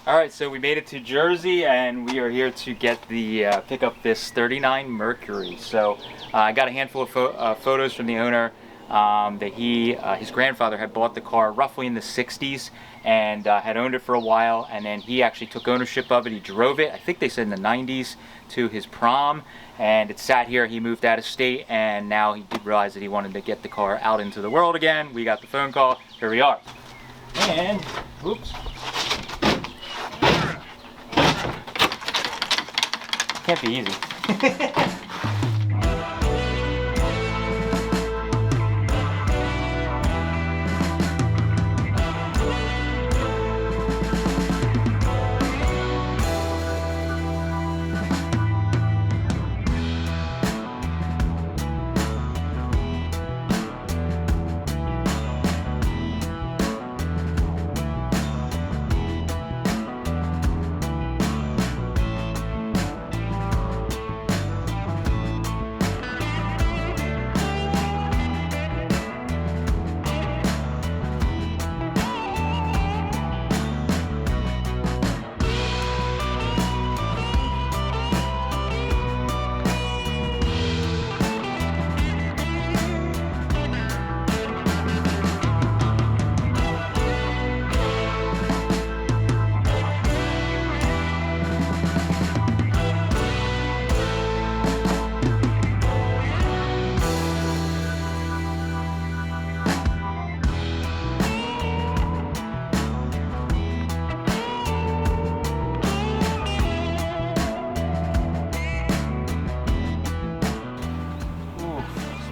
All right, so we made it to Jersey, and we are here to get the pick up this '39 Mercury. So I got a handful of photos from the owner that his grandfather had bought the car roughly in the '60s and had owned it for a while, and then he actually took ownership of it. He drove it, I think they said in the '90s, to his prom, and it sat here. He moved out of state, and now he did realize that he wanted to get the car out into the world again. We got the phone call. Here we are. And, oops. Can't be easy.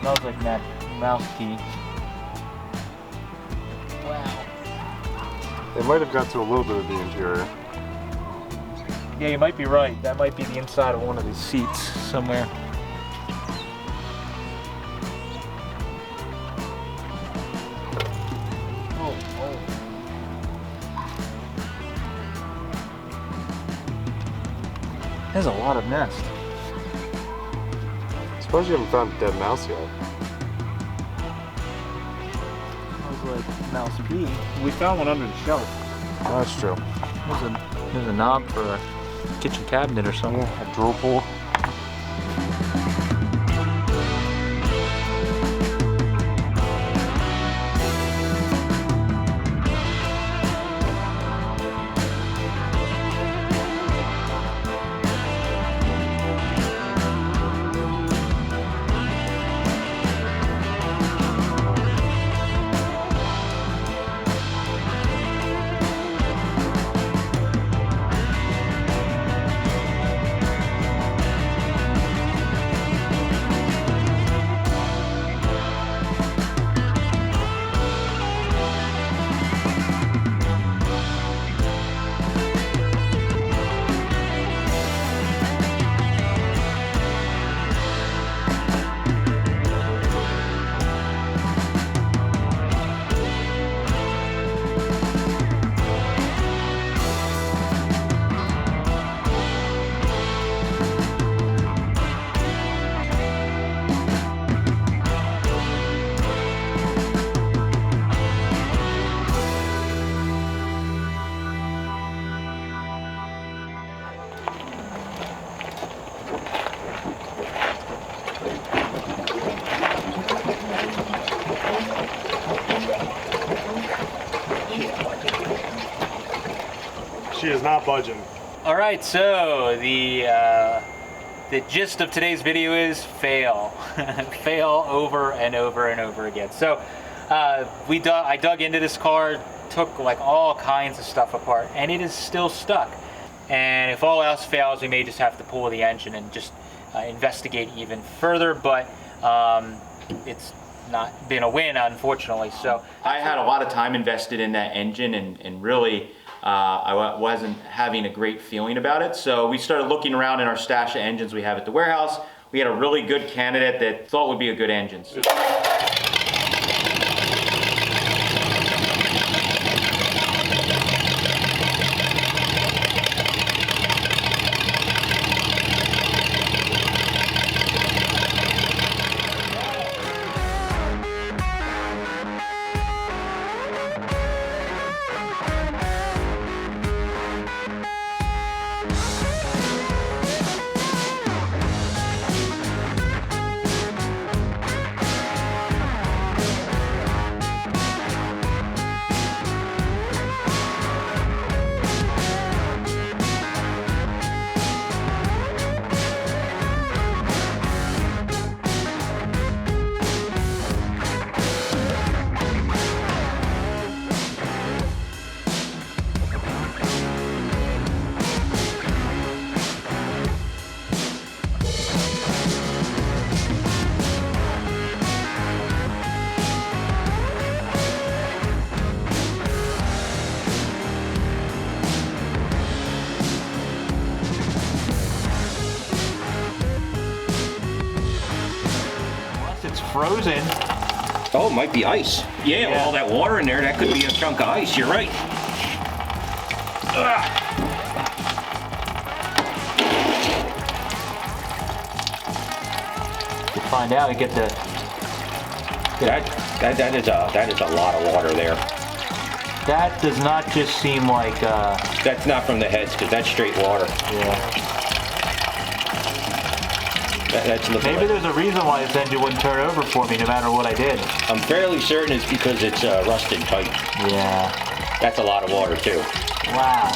Smells like that mouse key. Wow. It might have got to a little bit of the interior. Yeah, you might be right. That might be the inside of one of these seats somewhere. Oh. There's a lot of nest. I suppose you haven't found a dead mouse yet. Smells like mouse pee. We found one under the shelf. Oh, that's true. There's a knob for a kitchen cabinet or something. Yeah, a drill pull. She is not budging. All right, so the gist of today's video is fail. Fail over and over and over again. So I dug into this car, took like all kinds of stuff apart, and it is still stuck. And if all else fails, we may just have to pull the engine and just investigate even further, but it's not been a win, unfortunately. So I had a lot of time invested in that engine, and really I wasn't having a great feeling about it. So we started looking around in our stash of engines we have at the warehouse. We had a really good candidate that thought would be a good engine. frozen. Oh, it might be ice. Yeah, with all that water in there, that could be a chunk of ice. You're right. Ugh. To find out, you get the. That is a lot of water there. That does not just seem like. That's not from the heads, because that's straight water. Yeah. That's looking Maybe like, there's a reason why this engine wouldn't turn over for me no matter what I did. I'm fairly certain it's because it's rusted tight. Yeah. That's a lot of water too. Wow.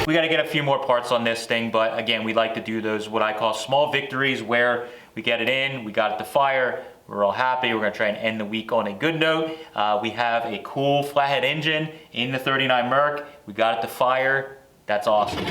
We got to get a few more parts on this thing, but again, we like to do those what I call small victories where we get it in, we got it to fire, we're all happy, we're going to try and end the week on a good note. We have a cool flathead engine in the 39 Merc, we got it to fire, that's awesome.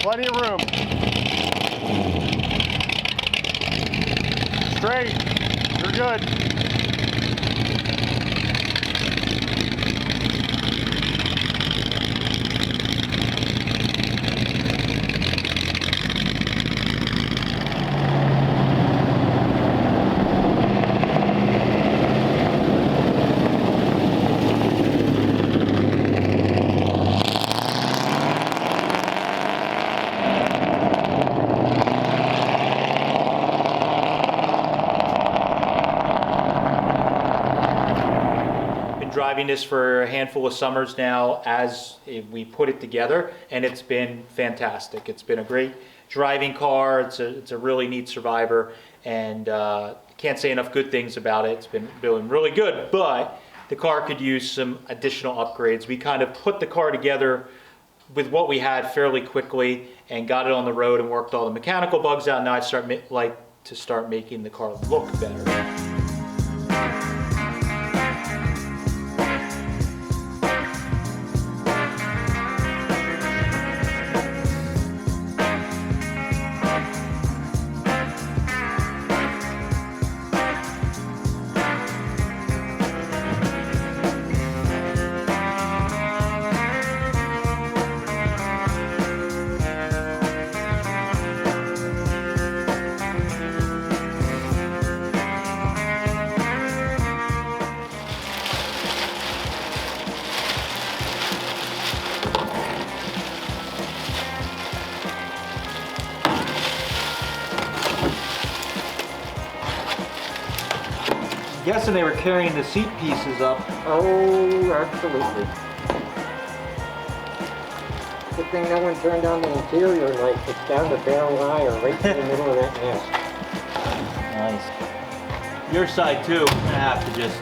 Plenty of room. Straight. You're good. driving this for a handful of summers now as we put it together, and it's been fantastic. It's been a great driving car. It's a really neat survivor, and can't say enough good things about it. It's been really good, but the car could use some additional upgrades. We kind of put the car together with what we had fairly quickly and got it on the road and worked all the mechanical bugs out. Now I'd like to start making the car look better. Guessing they were carrying the seat pieces up. Oh, absolutely. Good thing no one turned on the interior light. It's down the barrel wire right in the middle of that nest. Nice. Your side too, we're gonna have to just,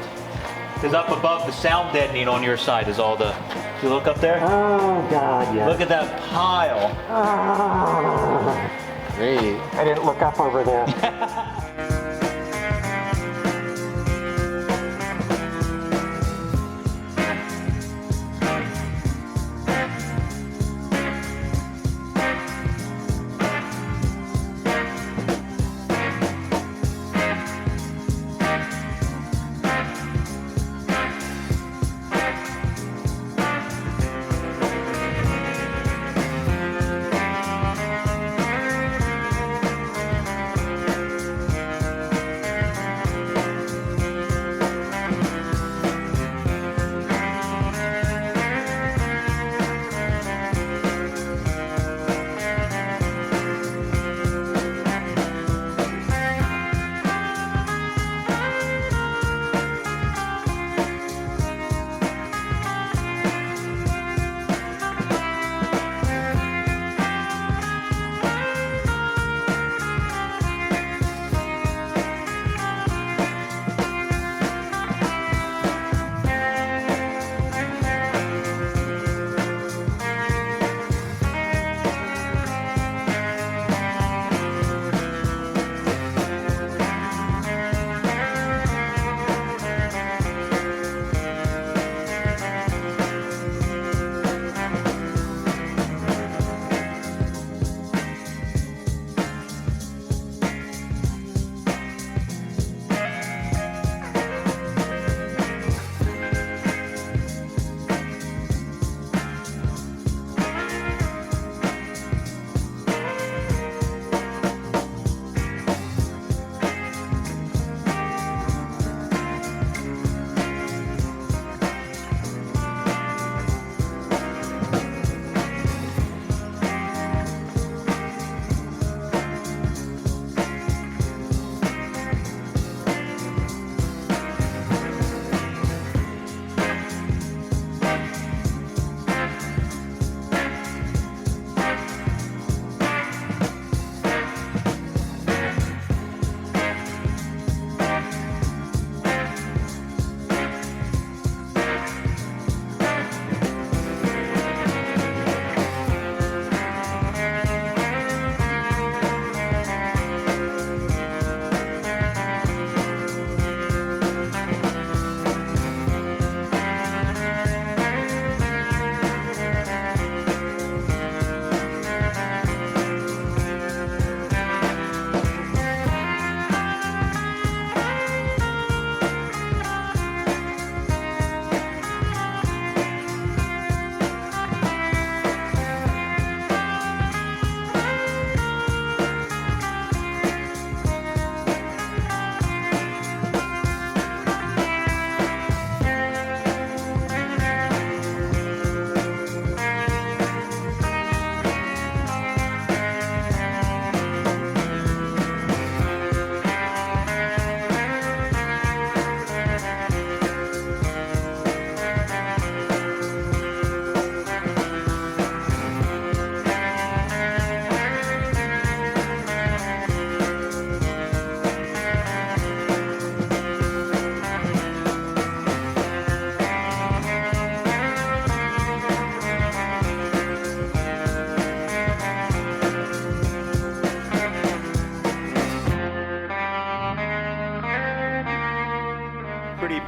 because up above the sound deadening on your side is all the, if you look up there? Oh, God, yeah. Look at that pile. Ah. Great. I didn't look up over there.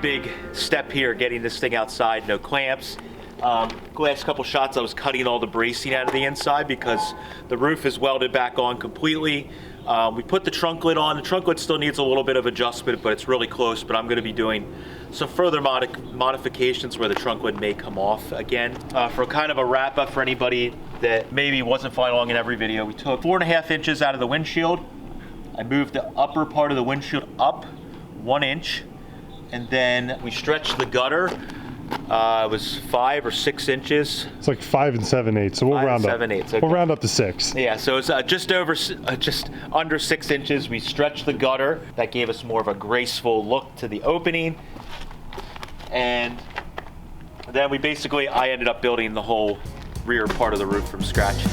big step here, getting this thing outside, no clamps. Last couple shots I was cutting all the bracing out of the inside because the roof is welded back on completely. We put the trunk lid on. The trunk lid still needs a little bit of adjustment, but it's really close. But I'm going to be doing some further modifications where the trunk lid may come off again. For kind of a wrap up for anybody that maybe wasn't following along in every video, we took 4.5 inches out of the windshield. I moved the upper part of the windshield up 1 inch, and then we stretched the gutter. It was 5 or 6 inches. It's like 5 7/8, so we'll round up. 7/8. Okay. We'll round up to 6. Yeah, so it's just under 6 inches. We stretched the gutter. That gave us more of a graceful look to the opening. And then I ended up building the whole rear part of the roof from scratch.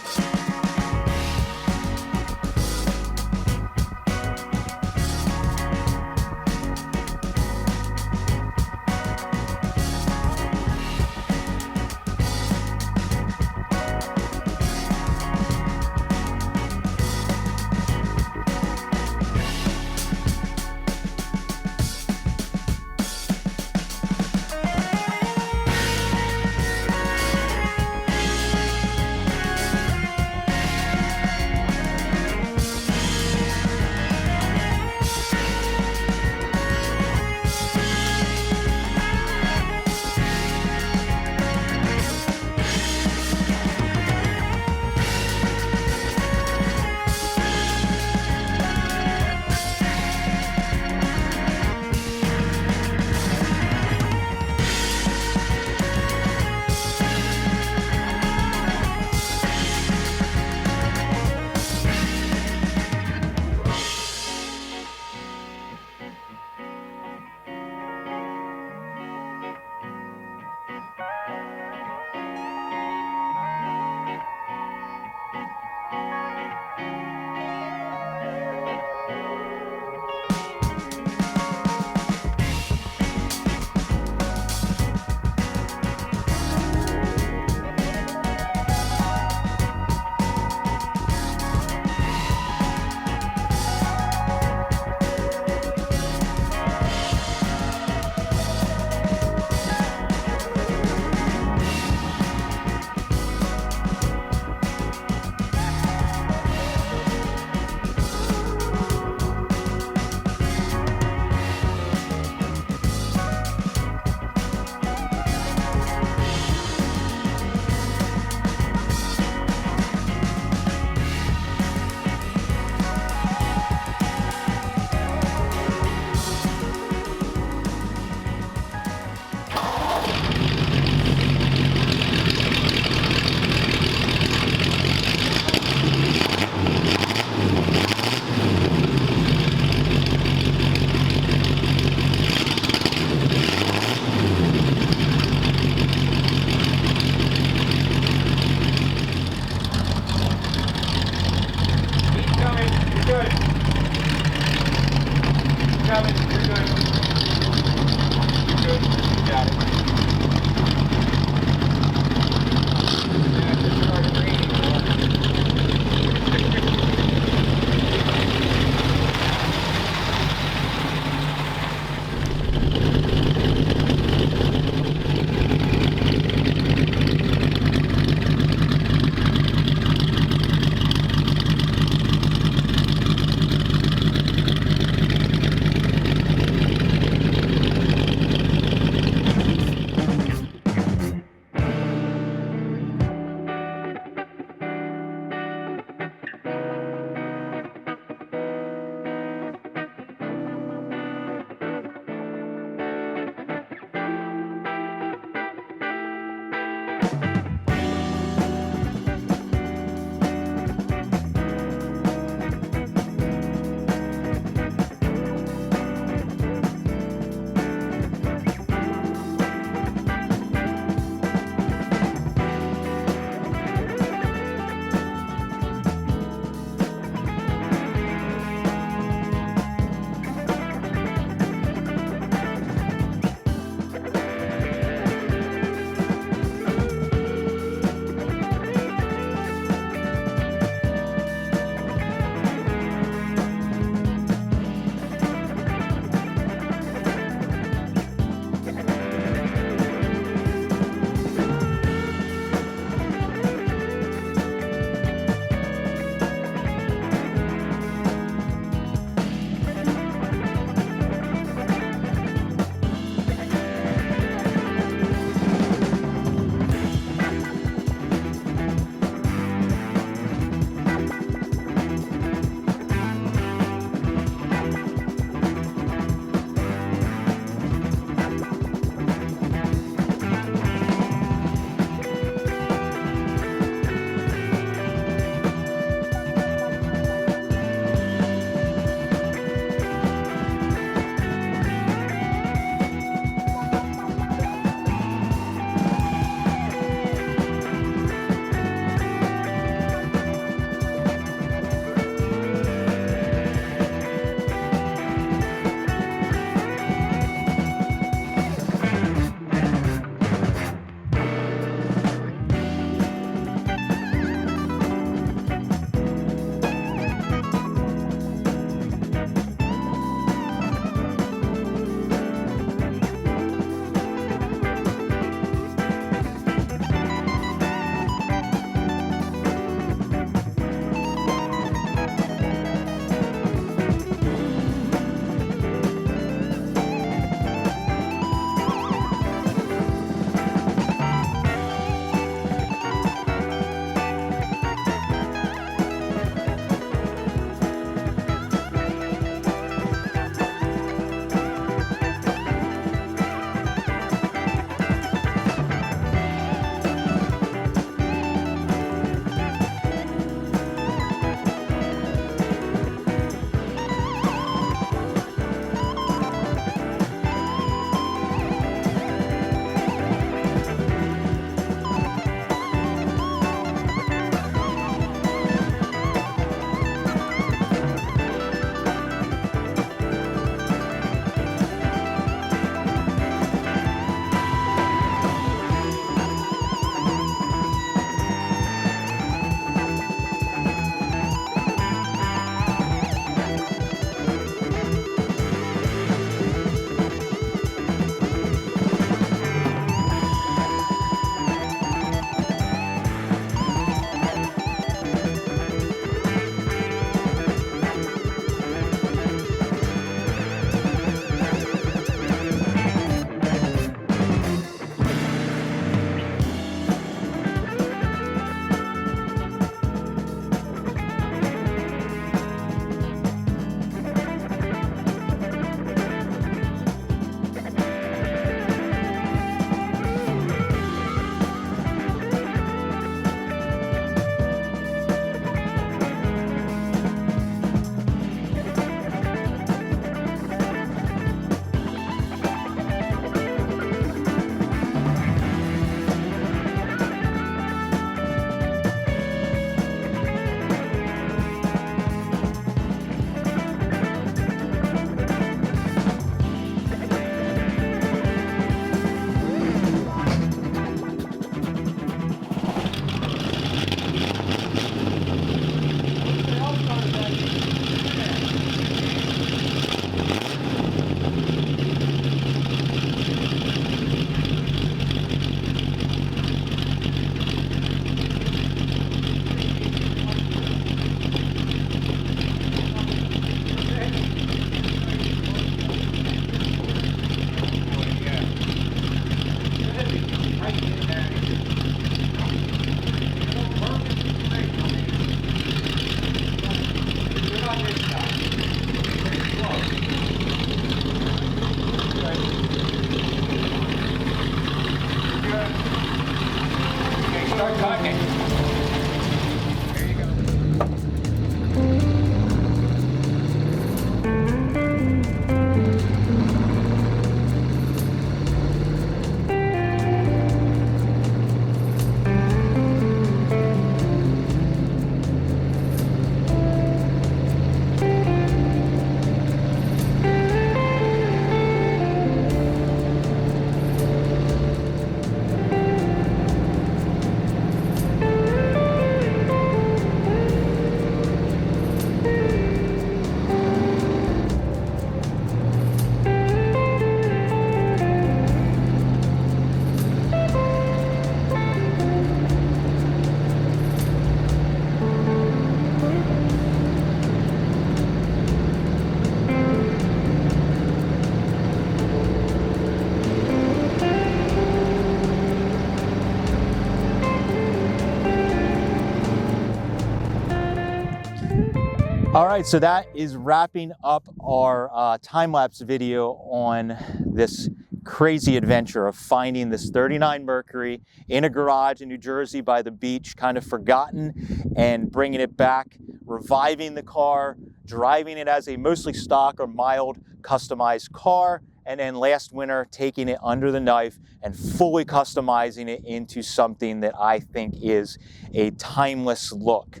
All right, so that is wrapping up our time-lapse video on this crazy adventure of finding this 39 Mercury in a garage in New Jersey by the beach, kind of forgotten, and bringing it back, reviving the car, driving it as a mostly stock or mild customized car, and then last winter taking it under the knife and fully customizing it into something that I think is a timeless look.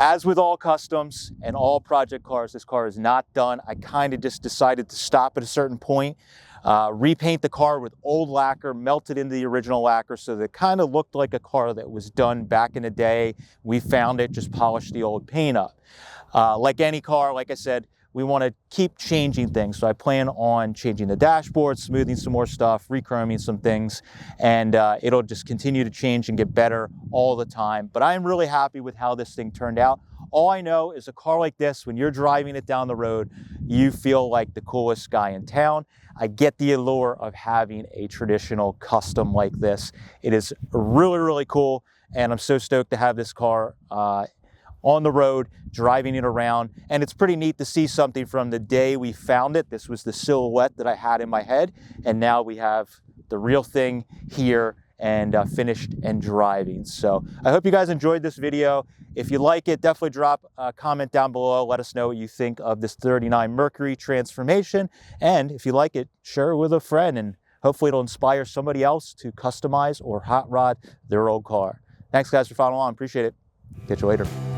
As with all customs and all project cars, this car is not done. I kind of just decided to stop at a certain point, repaint the car with old lacquer, melted into the original lacquer so that it kind of looked like a car that was done back in the day. We found it, just polished the old paint up. Like any car, like I said, we want to keep changing things. So I plan on changing the dashboard, smoothing some more stuff, rechroming some things, and it'll just continue to change and get better all the time. But I'm really happy with how this thing turned out. All I know is a car like this, when you're driving it down the road, you feel like the coolest guy in town. I get the allure of having a traditional custom like this. It is really, really cool, and I'm so stoked to have this car on the road, driving it around. And it's pretty neat to see something from the day we found it. This was the silhouette that I had in my head, and now we have the real thing here and finished and driving. So I hope you guys enjoyed this video. If you like it, definitely drop a comment down below. Let us know what you think of this 39 Mercury transformation. And if you like it, share it with a friend, and hopefully it'll inspire somebody else to customize or hot rod their old car. Thanks guys for following along. Appreciate it. Catch you later.